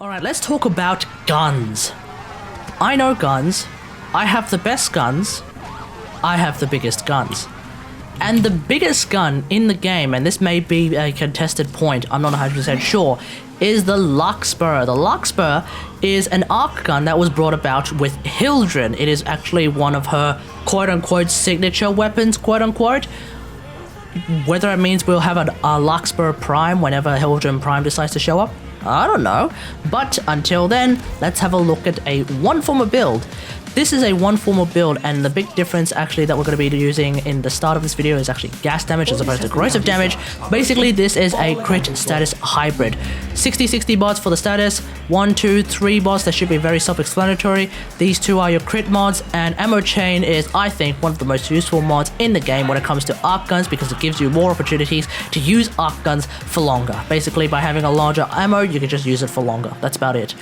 Alright, let's talk about guns. I know guns. I have the best guns. I have the biggest guns. And the biggest gun in the game, and this may be a contested point, I'm not 100% sure, is the Larkspur. The Larkspur is an arc gun that was brought about with Hildren. It is actually one of her quote-unquote signature weapons, quote-unquote. Whether it means we'll have a Larkspur Prime whenever Hildren Prime decides to show up, I don't know. But until then, let's have a look at a one-former build. This is a one-former build, and the big difference actually that we're going to be using in the start of this video is actually gas damage as opposed to corrosive damage. Basically, this is a crit status hybrid. 60-60 mods for the status, 1, 2, 3 mods that should be very self-explanatory. These two are your crit mods, and ammo chain is, I think, one of the most useful mods in the game when it comes to arc guns because it gives you more opportunities to use arc guns for longer. Basically, by having a larger ammo, you can just use it for longer. That's about it.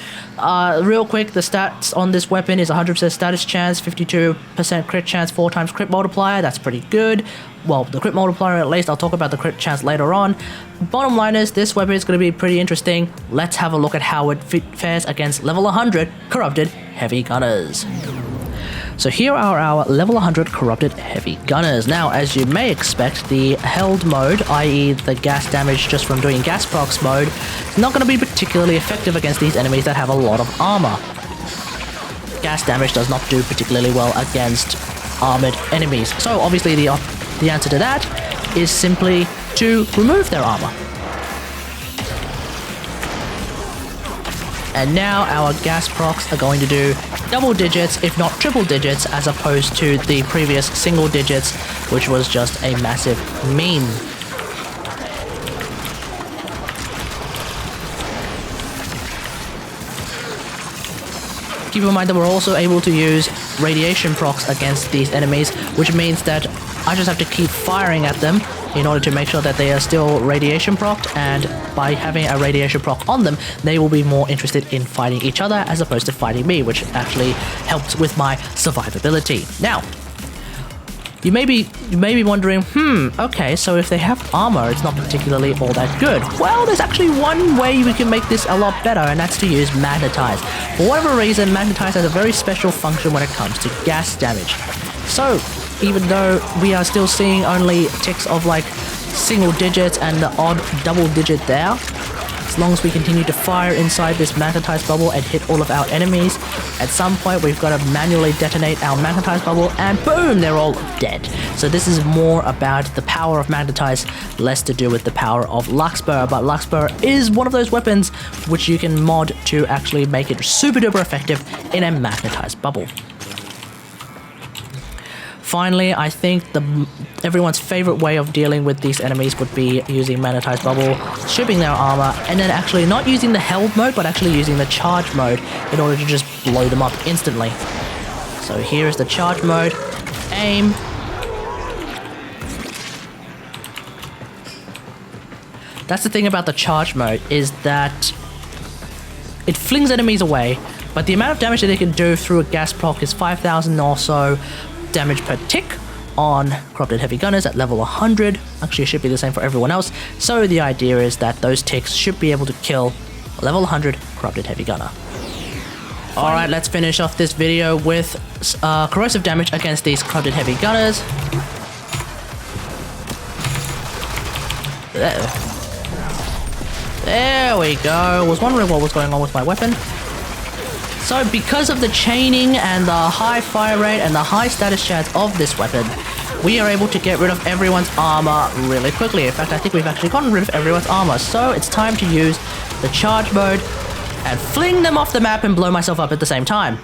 Real quick, the stats on this weapon is 100% status chance, 52% crit chance, 4 times crit multiplier. That's pretty good. Well, the crit multiplier at least. I'll talk about the crit chance later on. Bottom line is, this weapon is going to be pretty interesting. Let's have a look at how it fares against level 100 corrupted heavy gunners. So here are our level 100 corrupted heavy gunners. Now, as you may expect, the held mode, i.e. the gas damage just from doing gas procs mode, is not going to be particularly effective against these enemies that have a lot of armor. Gas damage does not do particularly well against armored enemies. So obviously the answer to that is simply to remove their armor. And now our gas procs are going to do double digits, if not triple digits, as opposed to the previous single digits, which was just a massive meme. Keep in mind that we're also able to use radiation procs against these enemies, which means that I just have to keep firing at them in order to make sure that they are still radiation procced, and by having a radiation proc on them, they will be more interested in fighting each other as opposed to fighting me, which actually helps with my survivability. Now, you may be wondering, okay, so if they have armor, it's not particularly all that good. Well, there's actually one way we can make this a lot better, and that's to use Magnetize. For whatever reason, Magnetize has a very special function when it comes to gas damage. So, even though we are still seeing only ticks of like single digits and the odd double digit there, as long as we continue to fire inside this magnetized bubble and hit all of our enemies, at some point we've got to manually detonate our magnetized bubble and boom, they're all dead. So this is more about the power of magnetize, less to do with the power of Larkspur, but Larkspur is one of those weapons which you can mod to actually make it super duper effective in a magnetized bubble. Finally, I think everyone's favorite way of dealing with these enemies would be using Magnetized Bubble, stripping their armor, and then actually not using the held mode, but actually using the charge mode in order to just blow them up instantly. So here is the charge mode. Aim. That's the thing about the charge mode, is that it flings enemies away, but the amount of damage that they can do through a gas proc is 5,000 or so damage per tick on corrupted heavy gunners at level 100. Actually, it should be the same for everyone else. So the idea is that those ticks should be able to kill a level 100 corrupted heavy gunner. Alright, let's finish off this video with corrosive damage against these corrupted heavy gunners. There we go. I was wondering what was going on with my weapon. So because of the chaining and the high fire rate and the high status chance of this weapon, we are able to get rid of everyone's armor really quickly. In fact, I think we've actually gotten rid of everyone's armor. So it's time to use the charge mode and fling them off the map and blow myself up at the same time.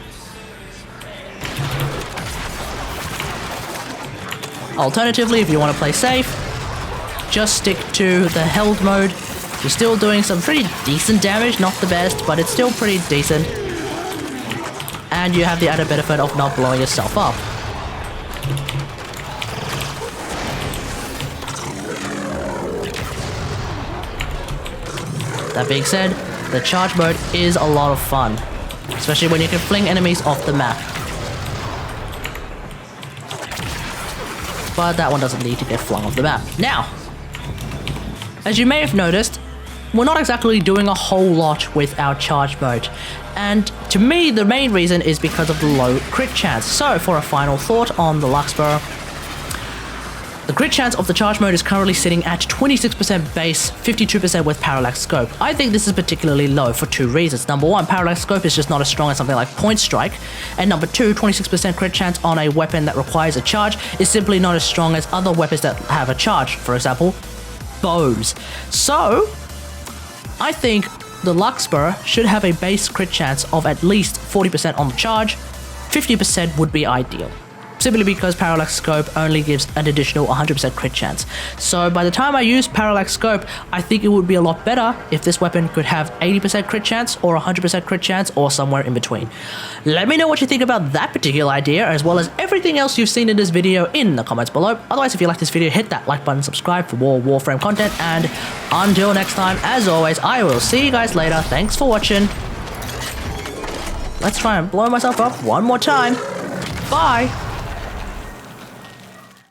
Alternatively, if you want to play safe, just stick to the held mode. You're still doing some pretty decent damage, not the best, but it's still pretty decent. And you have the added benefit of not blowing yourself up. That being said, the charge mode is a lot of fun, especially when you can fling enemies off the map. But that one doesn't need to get flung off the map. Now, as you may have noticed, we're not exactly doing a whole lot with our charge mode. And to me, the main reason is because of the low crit chance. So for a final thought on the Larkspur, the crit chance of the charge mode is currently sitting at 26% base, 52% with parallax scope. I think this is particularly low for two reasons. Number one, parallax scope is just not as strong as something like point strike. And number two, 26% crit chance on a weapon that requires a charge is simply not as strong as other weapons that have a charge. For example, bows. So I think the Larkspur should have a base crit chance of at least 40% on the charge. 50% would be ideal, simply because parallax scope only gives an additional 100% crit chance. So by the time I use parallax scope, I think it would be a lot better if this weapon could have 80% crit chance or 100% crit chance or somewhere in between. Let me know what you think about that particular idea, as well as everything else you've seen in this video in the comments below. Otherwise, if you like this video, hit that like button, subscribe for more Warframe content, and until next time, as always, I will see you guys later. Thanks for watching. Let's try and blow myself up one more time. Bye!